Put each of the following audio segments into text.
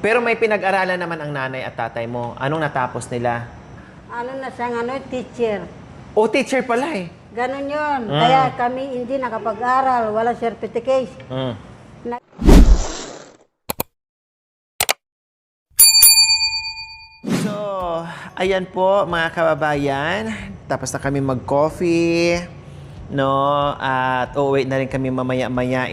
Pero may pinag-aralan naman ang nanay at tatay mo. Anong natapos nila? Ano na siyang teacher. O, teacher pala eh. Ganon yun. Kaya kami hindi nakapag-aral, wala certificate. Mm. Na- So, ayan po mga kababayan. Tapos na kami mag-coffee. No? At uuwi na rin kami mamaya-maya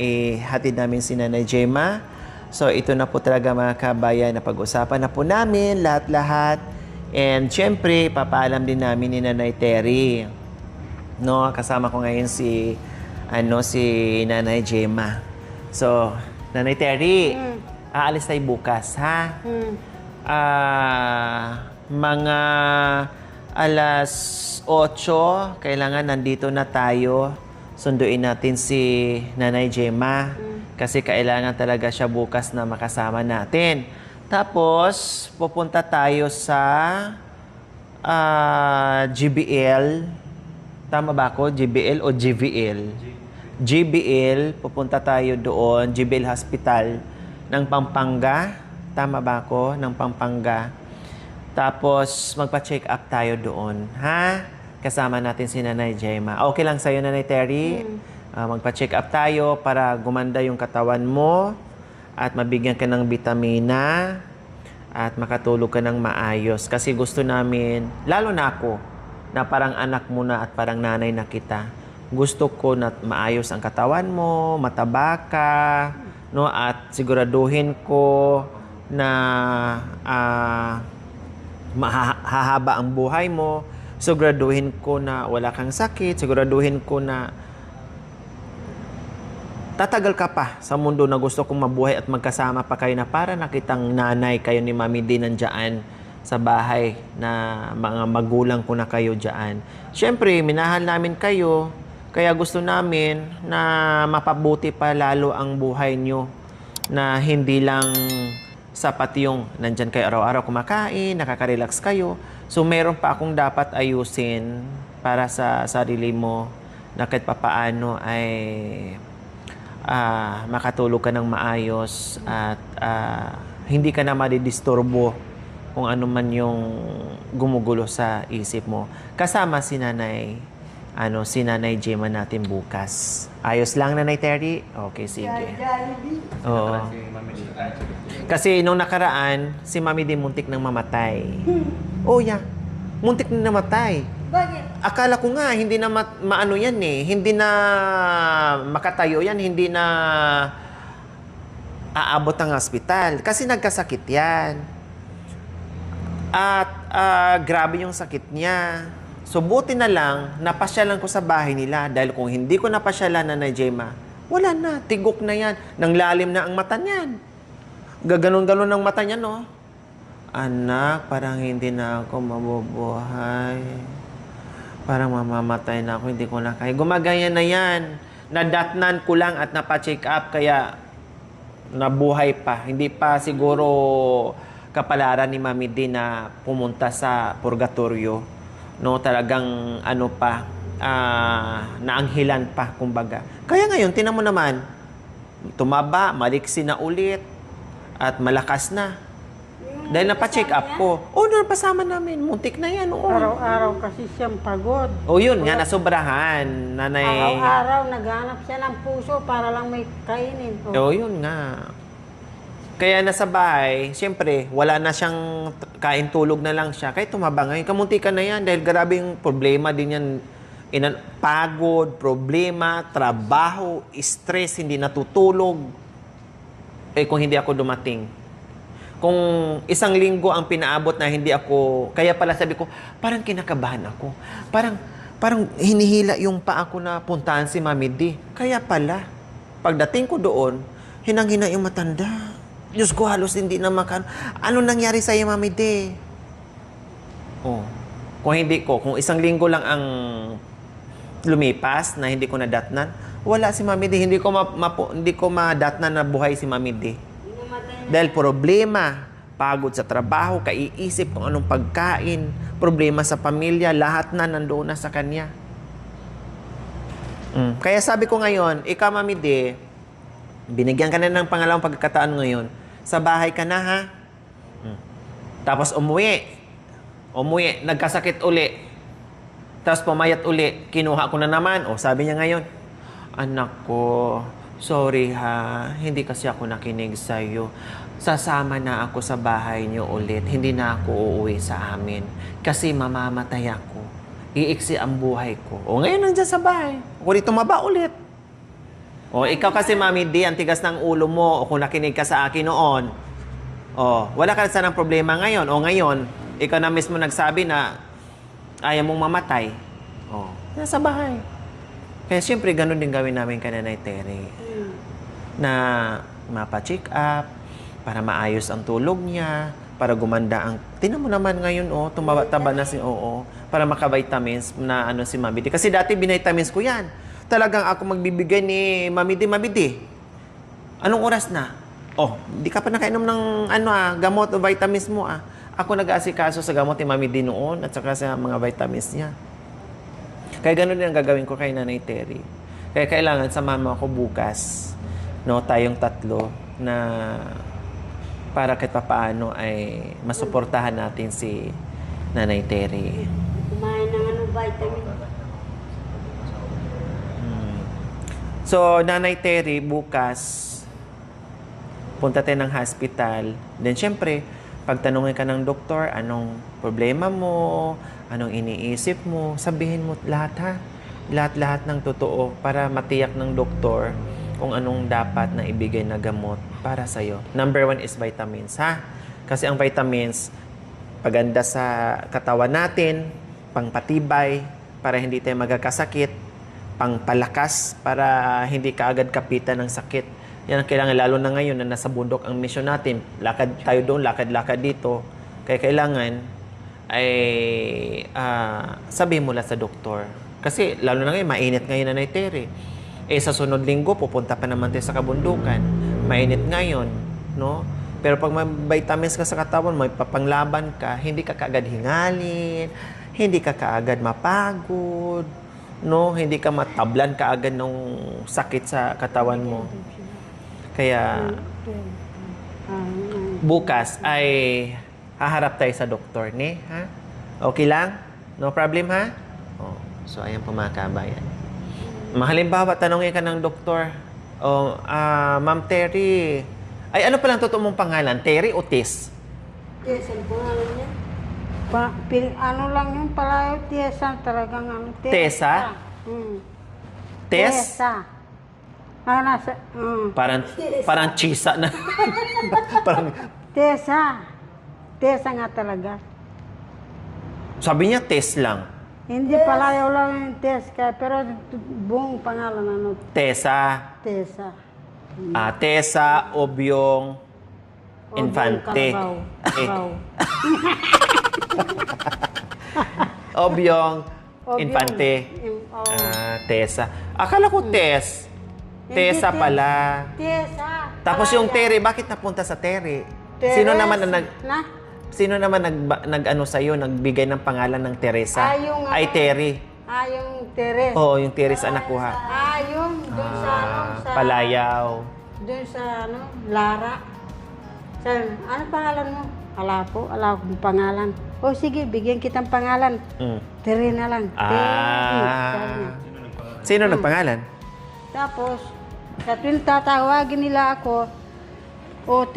hatid namin si Nanay Gemma. So, ito na po talaga mga kababayan na pag-usapan na po namin lahat-lahat. And syempre, papaalam din namin ni Nanay Terry. No, kasama ko ngayon si Nanay Gemma. So, Nanay Terry, aalis tayo bukas, ha? Mga alas 8, kailangan nandito na tayo. Sunduin natin si Nanay Gemma. Kasi kailangan talaga siya bukas na makasama natin. Tapos, pupunta tayo sa GBL. Tama ba ako? GBL o GVL? GBL, pupunta tayo doon. GBL Hospital ng Pampanga. Tama ba ako? Ng Pampanga. Tapos, magpa-check up tayo doon. Ha? Kasama natin si Nanay Gemma. Okay lang sa'yo, Nanay Terry? Magpa-check up tayo para gumanda yung katawan mo at mabigyan ka ng bitamina at makatulog ka ng maayos. Kasi gusto namin, lalo na ako, na parang anak mo na at parang nanay na kita. Gusto ko na maayos ang katawan mo, mataba ka, no? At siguraduhin ko na mahahaba ang buhay mo. Siguraduhin ko na wala kang sakit. Siguraduhin ko na tatagal ka pa sa mundo na gusto kong mabuhay at magkasama pa kayo na para nakitang nanay kayo ni Mami din nandyan sa bahay na mga magulang ko na kayo dyan. Siyempre, minahal namin kayo, kaya gusto namin na mapabuti pa lalo ang buhay nyo na hindi lang sapat yung nandyan kayo araw-araw kumakain, nakaka-relax kayo. So, meron pa akong dapat ayusin para sa sarili mo na kahit papaano ay makatulog ka ng maayos at hindi ka na madidisturbo kung ano man yung gumugulo sa isip mo. Kasama si Nanay Gemma natin bukas. Ayos lang, Nanay Terry? Okay, sige. Oo. Kasi nung nakaraan, si Mami din muntik nang mamatay. Oh, yeah. Muntik na namatay. Bakit? Akala ko nga, hindi na maano yan eh. Hindi na makatayo yan. Hindi na aabot ang ospital. Kasi nagkasakit yan. At grabe yung sakit niya. So, buti na lang, napasyalan ko sa bahay nila. Dahil kung hindi ko napasyalan, Nanay Gemma, wala na. Tigok na yan. Nang lalim na ang mata niyan. Gaganon-ganon ang mata niya, no? Anak, parang hindi na ako mabubuhay. Parang mamamatay na ako, hindi ko na kaya. Gumagaya na yan. Nadatnan ko lang at napacheck up, kaya nabuhay pa. Hindi pa siguro kapalaran ni Mami din na pumunta sa purgatorio. No, talagang naanghilan pa, kumbaga. Kaya ngayon, tinan mo naman, tumaba, maliksi na ulit, at malakas na. Dahil napacheck up ko. Napasama namin. Muntik na yan. Araw-araw kasi siyang pagod. Yun nga, nasobrahan, Nanay. Araw-araw naghanap siya ng puso para lang may kainin. Yun nga. Kaya nasa bahay, siyempre, wala na siyang kain, tulog na lang siya. Kaya tumaba ngayon. Kamuntikan na yan dahil grabe yung problema din yan. Pagod, problema, trabaho, stress, hindi natutulog. Kung hindi ako dumating. Kung isang linggo ang pinaabot na hindi ako, kaya pala sabi ko, parang kinakabahan ako. Parang hinihila yung paa ko na puntahan si Mami D. Kaya pala, pagdating ko doon, hinang-hina yung matanda. Diyos ko, halos hindi na ano nangyari sa'yo, Mami D? Kung isang linggo lang ang lumipas na hindi ko nadatnan, wala si Mami D. Hindi ko madatnan na buhay si Mami D. Dahil problema, pagod sa trabaho, kaiisip kung anong pagkain, problema sa pamilya, lahat na nandoon na sa kanya. Kaya sabi ko ngayon, ikaw, Mami D, binigyan ka na ng pangalawang pagkakataon ngayon, sa bahay ka na, ha? Tapos umuwi, nagkasakit uli. Tapos pumayat uli, kinuha ko na naman. O, sabi niya ngayon, anak ko, sorry ha, hindi kasi ako nakinig sa'yo. Sasama na ako sa bahay niyo ulit. Hindi na ako uuwi sa amin. Kasi mamamatay ako. Iiksi ang buhay ko. O, ngayon nandiyan sa bahay. O, di tumaba ulit. O, ikaw kasi, Mami D, ang tigas ng ulo mo. O, kung nakinig ka sa akin noon. O, wala ka na sanang problema ngayon. O, ngayon, ikaw na mismo nagsabi na ayaw mong mamatay. O, nasa bahay. Kaya siyempre, ganun din gawin namin kay Nanay Terry. Na mapa-check up, para maayos ang tulog niya, para gumanda ang... Tingnan mo naman ngayon, tumaba-taba na si para maka-vitamins na si Mami D. Kasi dati binitamins ko yan. Talagang ako magbibigay ni Mami D. Anong oras na? Di ka pa nakainom ng gamot o vitamins mo Ako nag-aasikaso sa gamot ni Mami D noon at saka sa mga vitamins niya. Kaya ganun din ang gagawin ko kay Nanay Terry. Kaya kailangan samahan ako bukas, tayong tatlo na para kahit papaano ay masuportahan natin si Nanay Terry. Kumain ng vitamin. So, Nanay Terry, bukas, punta tayo ng hospital. Then, syempre, pagtanungin ka ng doktor, anong problema mo, anong iniisip mo, sabihin mo lahat ha. Lahat-lahat ng totoo para matiyak ng doktor kung anong dapat na ibigay na gamot para sa'yo. Number 1 is vitamins, ha? Kasi ang vitamins, paganda sa katawan natin, pangpatibay, para hindi tayo magkakasakit, pangpalakas, para hindi ka agad kapitan ng sakit. Yan ang kailangan, lalo na ngayon na nasa bundok ang mission natin. Lakad tayo doon, lakad-lakad dito. Kaya kailangan ay sabihin mo lang sa doktor. Kasi lalo na ngayon, mainit ngayon na Nanay Terry. Sa sunod linggo, pupunta pa naman tayo sa kabundukan. Mainit ngayon, no? Pero pag may vitamins ka sa katawan, may papanglaban ka, hindi ka kaagad hingalin, hindi ka kaagad mapagod, no? Hindi ka matablan kaagad ng sakit sa katawan mo. Kaya, bukas ay haharap tayo sa doktor, ha? Okay lang? No problem, ha? So, ayan po mga kabayan. Halimbawa, tanongin ka ng doktor, Ma'am Terry, ay ano palang totoo mong pangalan? Terry o Tess? Tess, ang pangalan niya. Ano lang yung pala, Tessa, talagang Tessa? Tess? Tessa. Parang chisa na. Parang, Tessa. Tessa nga talaga. sabi niya, Tess lang. Hindi palayaw lang yung Tess, pero buong pangalan Tessa. Tessa. Tessa Obyong Infante. Obyong Infante. Tessa. Akala ko Tess. Tessa pala. Tessa. Tapos yung Terry, bakit napunta sa Terry? Sino naman ang Sino naman nag-ano sa'yo, nagbigay ng pangalan ng Teresa? Ay, Terry. Yung Teres. Oo, yung Teresa ang nakuha. Yung doon sa Palayaw. Doon sa Lara. Ano pangalan mo? Ala akong pangalan. Sige, bigyan kitang pangalan. Terry na lang. Sino nagpangalan? Tapos, sa tuwing tatawagin nila ako,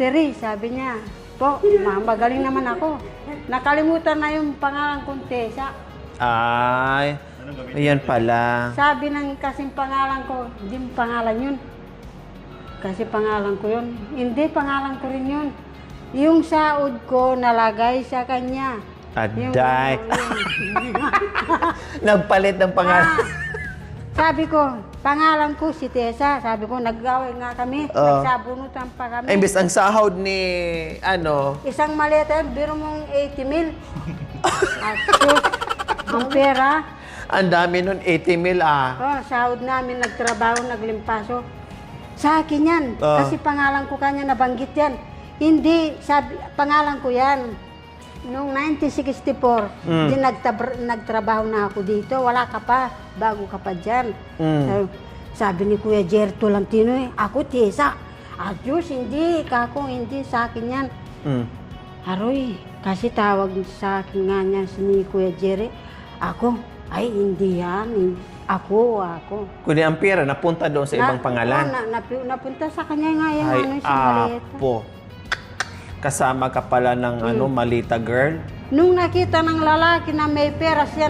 Terry, sabi niya. Magaling naman ako. Nakalimutan na yung pangalan kong Tessa. Ay, ayan pala. Sabi ng kasing pangalan ko, hindi pangalan yun. Kasi pangalan ko yun. Hindi, pangalan ko rin yun. Yung saod ko, nalagay sa kanya. Aday. Nagpalit ng pangalan. Sabi ko, pangalan ko si Tessa. Sabi ko, nag-away nga kami. Nagsabunutan pa kami. Imbes ang sahod ni, Isang maleta yun, biro mong 80,000. Ang pera. Ang dami nun, 80,000 Sahod namin, nagtrabaho, naglimpaso. Sa akin yan. Kasi pangalan ko kanya, nabanggit yan. Hindi, pangalan ko yan. Noong 1964, di nagtrabaho na ako dito. Wala ka pa, bago ka pa dyan. Sabi ni Kuya Jer Tolentino, ako Tessa. Diyos, hindi, kako, hindi, sa akin yan. Aroy, kasi tawag sa akin nga niya si Kuya Jerry. Ako, ay hindi yan. Ako. Kundi ang pera, napunta doon sa ibang pangalan. Napunta sa kanya nga yung Ay, ano, si Malita. apo. Kasama ka pala ng Malita girl. Nung nakita ng lalaki na may pera siya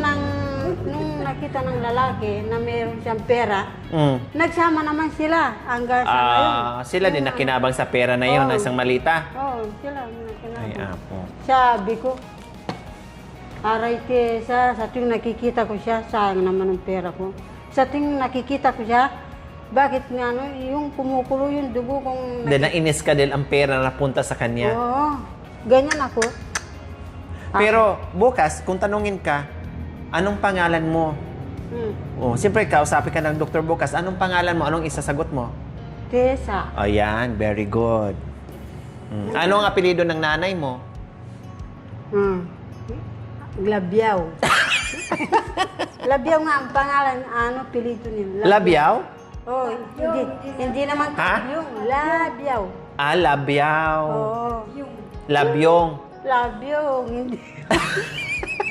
nung nakita ng lalaki na mayroon siyang pera, nagsama naman sila hanggang sa ngayon. Sila din nakinabang sa pera na yon, na isang Malita. Oo, sila nakinabang. Ay, apo. Sabi ko, aray Tessa, sa tuwing nakikita ko siya, sayang naman ang pera ko. Sa tuwing nakikita ko siya, bakit nga no, yung kumukulo yung dugo kung... Dahil nainis ka dahil ang pera na napunta sa kanya. Oo, ganyan ako. Pero bukas, kung tanungin ka, anong pangalan mo? Oh, siyempre, kausapin ka ng doktor bukas, anong pangalan mo? Anong isasagot mo? Tessa. Ayan, very good. Ano ang apelido ng nanay mo? Labyaw. Labyaw nga ang pangalan, pilito niya. Labyaw? Oh, hindi naman yung labyaw. Labyaw. Oo. Labyong. Labyaw, hindi.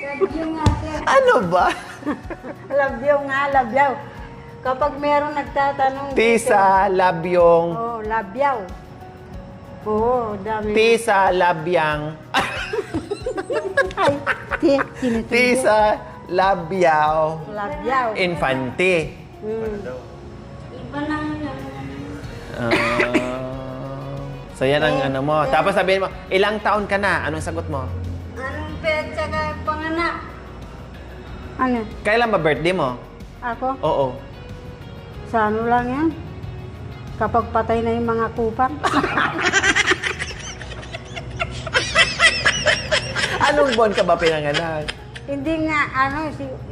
Labyaw nga, sir. Ano ba? Labyaw. Kapag meron nagtatanong... Tisa, labyong. Oo, labyaw. Oo, dami. Tisa, labyang. Ay, tinutubo. Tisa, labyaw. Labyaw. Infante. Iba lang So yan ang ano mo. Tapos sabihin mo, ilang taon ka na? Anong sagot mo? Anong petsa ka panganak? Ano? Kailan ba birthday mo? Ako? Oo. Sa ano lang yan? Kapag patay na yung mga kupang. Anong buwan ka ba pinanganak? Hindi nga,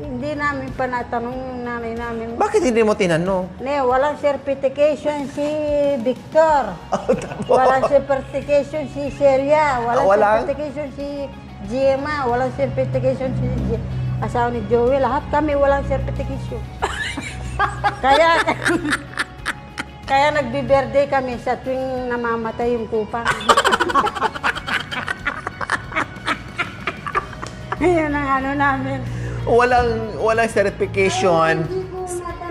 hindi namin pa natanong yung nanay namin. Bakit hindi mo tinanong? Walang certification si Victor. Tapos? Walang certification si Celia. Walang? Certification si Gemma. Walang certification si asawa ni Joey. Lahat kami walang certification. Kaya nagbi-birthday kami sa tuwing namamatay yung kupang. Yun ang namin. Walang certification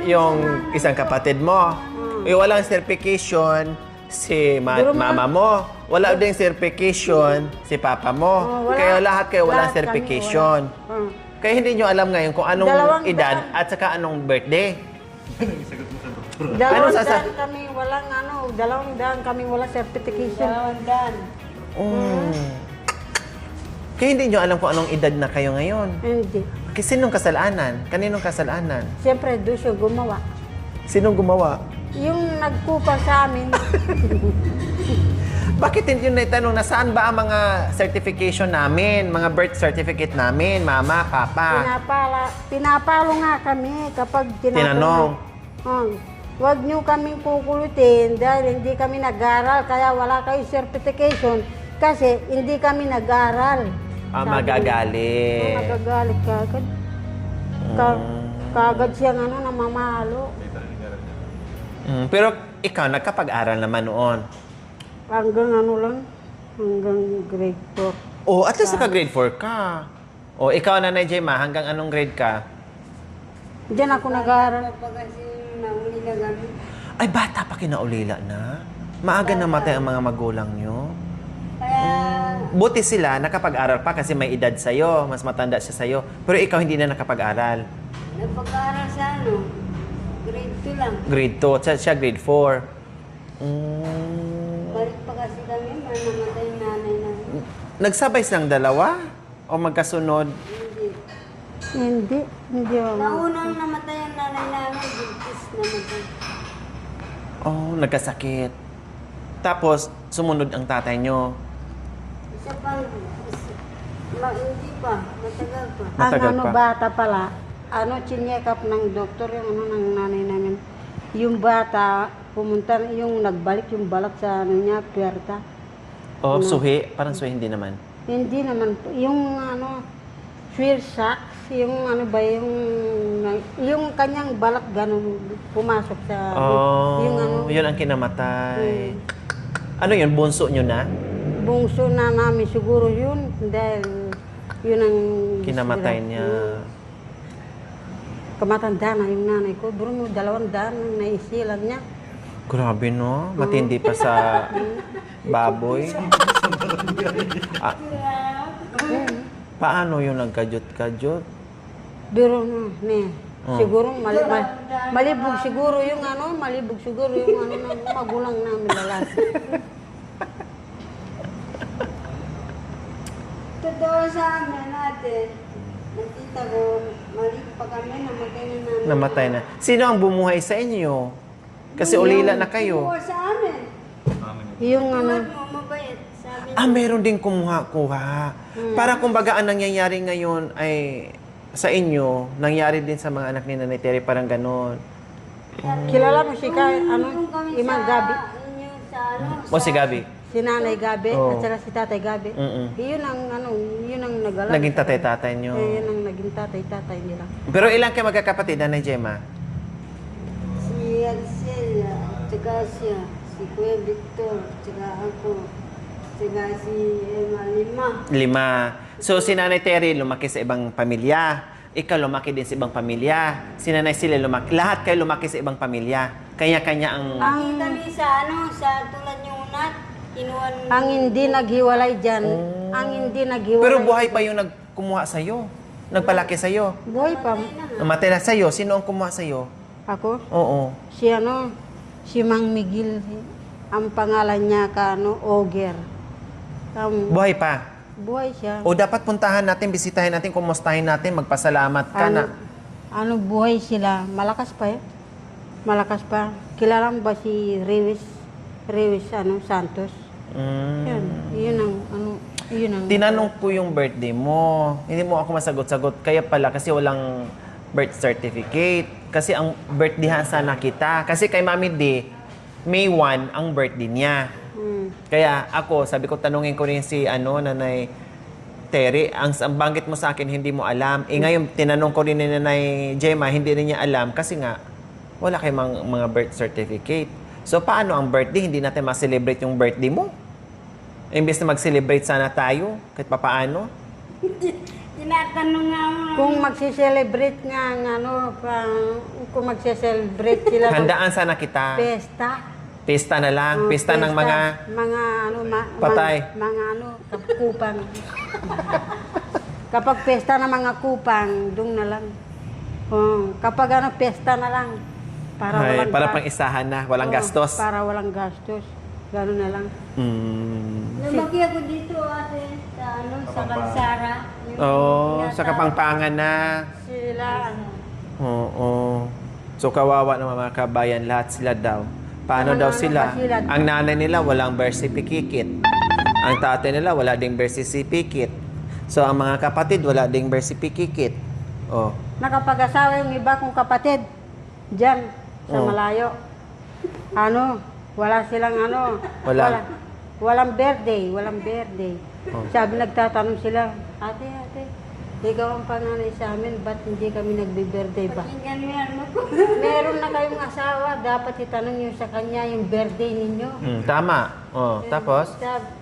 yung isang kapatid mo. Walang certification si mama mo. Wala ding certification si papa mo. Kaya lahat kayo walang certification. Kaya hindi nyo alam ngayon kung anong edad at saka anong birthday. Dalawang daan kami walang certification. Dalawang daan. Kaya hindi nyo alam kung anong edad na kayo ngayon. Hindi. Kasi sinong kasalanan? Kaninong kasalanan? Siyempre, doon siya gumawa. Sinong gumawa? Yung nagkupa sa amin. Bakit hindi nyo naitanong na saan ba ang mga certification namin? Mga birth certificate namin, mama, papa? Pinapalo nga kami kapag Tinanong. Huwag nyo kaming kukulutin dahil hindi kami nag-aral, kaya wala kayo certification kasi hindi kami nag-aral. Magagalit. Magagalit kagad. Kagad siya namamalo. Pero ikaw, nagkapag-aral naman noon. Hanggang hanggang grade 4. Oh, at least naka-grade 4 ka. Oh, ikaw, Nanay Gemma, hanggang anong grade ka? Diyan ako nag-aaral. Ay, bata pa kinaulila na. Maaga namatay ang mga magulang nyo. Buti sila, nakapag-aral pa kasi may edad sa'yo. Mas matanda siya sa'yo. Pero ikaw hindi na nakapag-aral. Nagpag-aaral sa grade 2 lang. Grade 2. Siya grade 4. Balik pa kasi kami, namatay yung nanay na. Nagsabay silang dalawa? O magkasunod? Hindi. Naunang namatay ang nanay namin, buntis namatay. Oh, nagkasakit. Tapos, sumunod ang tatay nyo. Isa pang, hindi pa, matagal pa. Matagal Ang pa. bata pala, chinyekap ng doktor yung ng nanay namin. Yung bata, pumunta, yung nagbalik yung balat sa niya, puwerta. Oh, suhi? Parang suhi hindi naman. Hindi naman po. Yung swear socks, yung yung kanyang balat ganun pumasok sa Oh, yung yun ang kinamatay. Ano yun? Bunso nyo na? bungso na namin siguro yun dahil yun ang Kinamatay niya. Kamatanda na yung nanay ko. Bro mo, 200 ang naisilan niya. Grabe, no? Matindi pa sa baboy. Ah, paano yung nagkadyot-kadyot? Biro na, ne. Siguro malibog siguro yung malibog siguro yung ng magulang namin lalaki. Totoo sa amin natin. Nakita ko, mali pa kami, namatay na namin. Namatay na. Sino ang bumuhay sa inyo? Kasi ulila na kayo. Oo, sa amin. Yung Tulad mo, mabait. Sabi Ah, meron din kumuha-kuha. Para kumbaga ang nangyayari ngayon ay sa inyo, nangyari din sa mga anak ni Nanay Terry, parang ganon. kilala mo si nung kami Imang Gabi. Yung sa O si Gabi, Si Nanay Gabi Oo. at saka si Tatay Gabi. Mm-mm. Yun ang nagalang. naging tatay-tatay nyo. Yun ang naging tatay nila. Pero ilang kayo magkakapatid, Nanay Gemma? si Axel, tsaka siya, si Kuya Victor, tsaka ako, tsaka si Emma, 5. 5. So, si Nanay Terry lumaki sa ibang pamilya. Ikaw lumaki din sa ibang pamilya. Si Nanay Sila lumaki. Lahat kayo lumaki sa ibang pamilya. Kanya-kanya ang... Ang kami sa sa tulad yung unat, inuwan Ang hindi naghiwalay dyan, ang hindi naghiwalay. Pero buhay pa yung nagkumuha sa'yo. Nagpalaki sa'yo. Buhay pa. Namatay na sa'yo. Sino ang kumuha sa'yo? Ako? Oo. Si Mang Miguel, ang pangalan niya Oger. Buhay pa. Buhay siya. O dapat puntahan natin, bisitahin natin, kumustahin natin, magpasalamat ka na. Buhay sila. Malakas pa eh. Malakas pa. Kilala mo ba si Rewis Santos? Yan. Yun ang Tinanong ko yung birthday mo. Hindi mo ako masagot-sagot. Kaya pala, kasi walang birth certificate. Kasi ang birthday sana kita. Kasi kay Mami D, May 1 ang birthday niya. Kaya ako, sabi ko, tanungin ko rin si Nanay Terry, ang banggit mo sa akin, hindi mo alam. Ngayon, tinanong ko rin ni Nanay Gemma, hindi rin niya alam kasi nga, wala kayong mga birth certificate. So, paano ang birthday? Hindi natin ma-celebrate yung birthday mo? Imbes na mag-celebrate sana tayo, kahit papaano. tinatanong nga mo. Kung magsi-celebrate kung magsi-celebrate sila ng Handaan sana kita. pesta. Pista na lang. Pista ng mga... patay. Kupang. Kapag pesta ng mga kupang, doon na lang. Kapag pesta na lang. Para pang isahan na. Walang gastos. Para walang gastos. Gano'n na lang. Lumaki ako dito ate, sa Kalsara. Oo, sa Kapampangan na. Sila, Oo. So, kawawa naman mga kabayan. Lahat sila daw. Paano daw sila? Ang nanay nila walang birth certificate. Ang tatay nila wala ding birth certificate. So, ang mga kapatid wala ding birth certificate. Oh. nakapag-asawa yung iba kong kapatid. Diyan, sa malayo. Wala silang Wala. Walang birthday. Sabi, nagtatanong sila, ate, ikaw ang panganay sa amin, ba't hindi kami nagbe-birthday ba? Pakinggan mo yan mo ko. Meron na kayong asawa, dapat itanong nyo sa kanya yung birthday ninyo. Tama. Oh, tapos?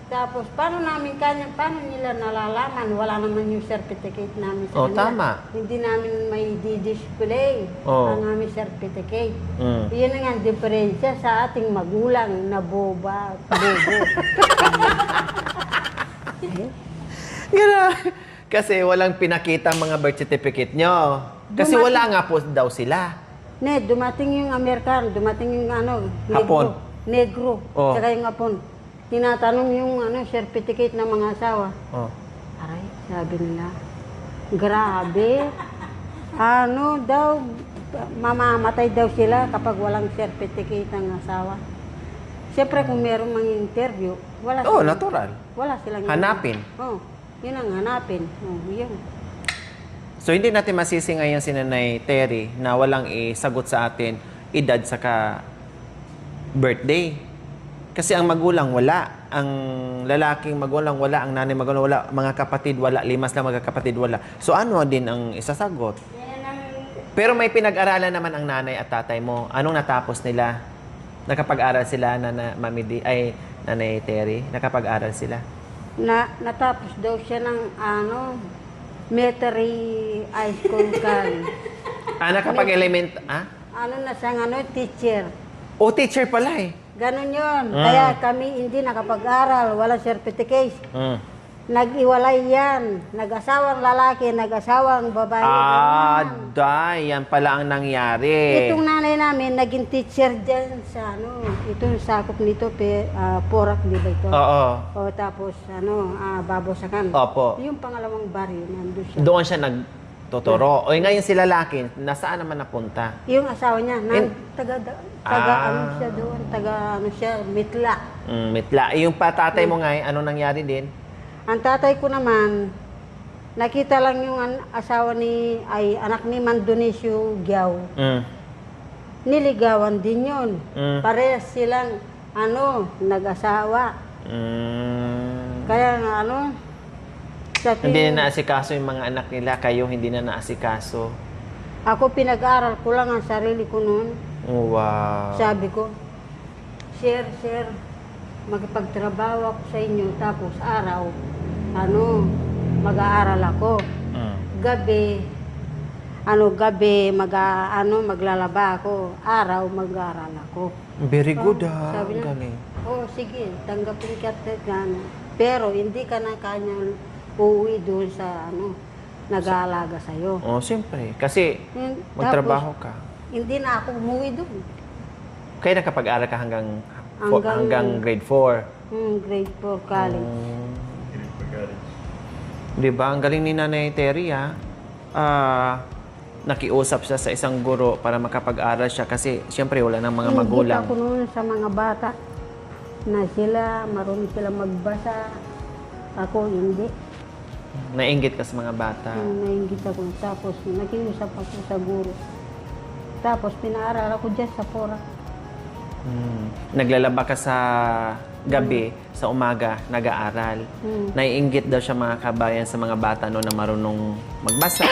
Tapos, paano nila nalalaman? Wala naman yung certificate namin sa kanila. Tama. Hindi namin may di-display ang aming certificate. Yun ang ang diferensya sa ating magulang na bobo. Gano'n. Kasi walang pinakita ang mga birth certificate nyo. Kasi wala nga po daw sila. Dumating yung American, dumating yung Hapon. Negro, Oh. tsaka yung Hapon. Tinatanong yung certificate ng mga asawa. Oh. Aray, sabi nila, grabe. Mamamatay daw sila kapag walang certificate ng asawa. Siyempre kung meron mga interview, wala silang, Natural. wala silang Hanapin. Yun ang hanapin. Yun. So, hindi natin masisi ngayon si Nanay Terry na walang isagot sa atin edad saka birthday. Kasi ang magulang wala. Ang lalaking magulang wala. Ang nanay magulang wala. Mga kapatid wala. 5 lang magkakapatid wala. So, ano din ang isasagot? Pero may pinag-aralan naman ang nanay at tatay mo. Anong natapos nila? Nakapag-aral sila na Mami D, Nanay Terry? Nakapag-aral sila? Natapos daw siya ng military high school college. Nakapag-element, Na siyang teacher. O, teacher pala eh. Ganon yun. Kaya kami hindi nakapag-aral, wala certificate. Nag-iwalay yan. Nag-asawang lalaki, nag-asawang babae. Ganon yan. Yan pala ang nangyari. Itong nanay namin, naging teacher dyan sa itong sakop nito, Porak, di ba ito? Oo. O tapos, Babosakan. Opo. Yung pangalawang baryo, nandun siya. Doon siya nagtuturo. O ngayon sila lalaki, nasaan naman napunta? Yung asawa niya, siya doon, Mitla. Mitla. Yung patatay mo ngayon, ano nangyari din? Ang tatay ko naman, nakita lang yung anak ni Mandonisio Giao. Niligawan din yun. Parehas silang, nag-asawa. Kaya Hindi na naasikaso yung mga anak nila, kayo hindi na naasikaso. ako pinag-aral ko lang ang sarili ko noon. Wow. Sabi ko, Sir, magpagtrabaho ako sa inyo, tapos araw, mag-aaral ako. Gabi, maglalaba ako. Araw, mag-aaral ako. Very good Sabi niya, Galing. sige, tanggapin ka. Pero hindi ka na kanyang uuwi doon sa nag-aalaga sa'yo. Siyempre. Kasi magtrabaho ka. Hindi na ako umuwi doon. Kaya nakapag-aral ka hanggang grade 4. Grade 4 college. Di ba? Ang galing ni Nanay Terry, nakiusap siya sa isang guro para makapag-aral siya kasi siyempre wala ng mga magulang. Hindi ako noon sa mga bata na marunong sila magbasa. Ako hindi. Nainggit ka sa mga bata. Nainggit ako. Tapos nakiusap ako sa guro. Tapos pinaaral ako dyan sa Porak. Naglalaba ka sa gabi, sa umaga, nag-aaral. Naiinggit daw siya mga kabayan sa mga bata na marunong magbasa,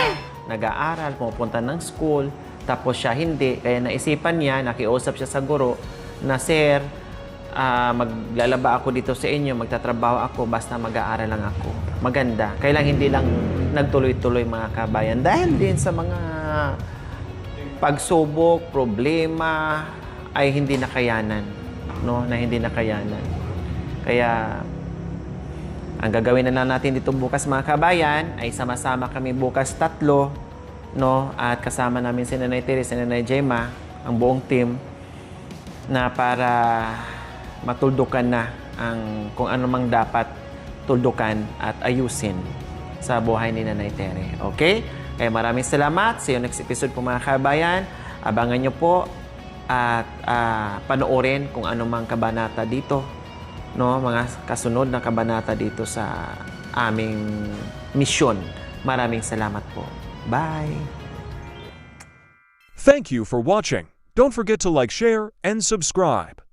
nag-aaral, pumupunta ng school, tapos siya hindi. Kaya naisipan niya, nakiusap siya sa guro na, Sir, maglalaba ako dito sa inyo, magtatrabaho ako, basta mag-aaral lang ako. Maganda. Kaya lang hindi lang nagtuloy-tuloy mga kabayan. Dahil din sa mga pagsubok, problema, ay hindi nakayanan. Na hindi nakayanan. Kaya, ang gagawin na lang natin dito bukas mga kabayan, ay sama-sama kami bukas 3, at kasama namin si Nanay Terry, si Nanay Gemma, ang buong team, na para matuldukan na kung ano mang dapat tuldukan at ayusin sa buhay ni Nanay Terry. Okay? Kaya maraming salamat. See you next episode po mga kabayan. Abangan nyo po at panoorin kung ano mang kabanata dito, mga kasunod na kabanata dito sa aming misyon. Maraming salamat po. Bye! Thank you for watching. Don't forget to like, share, and subscribe.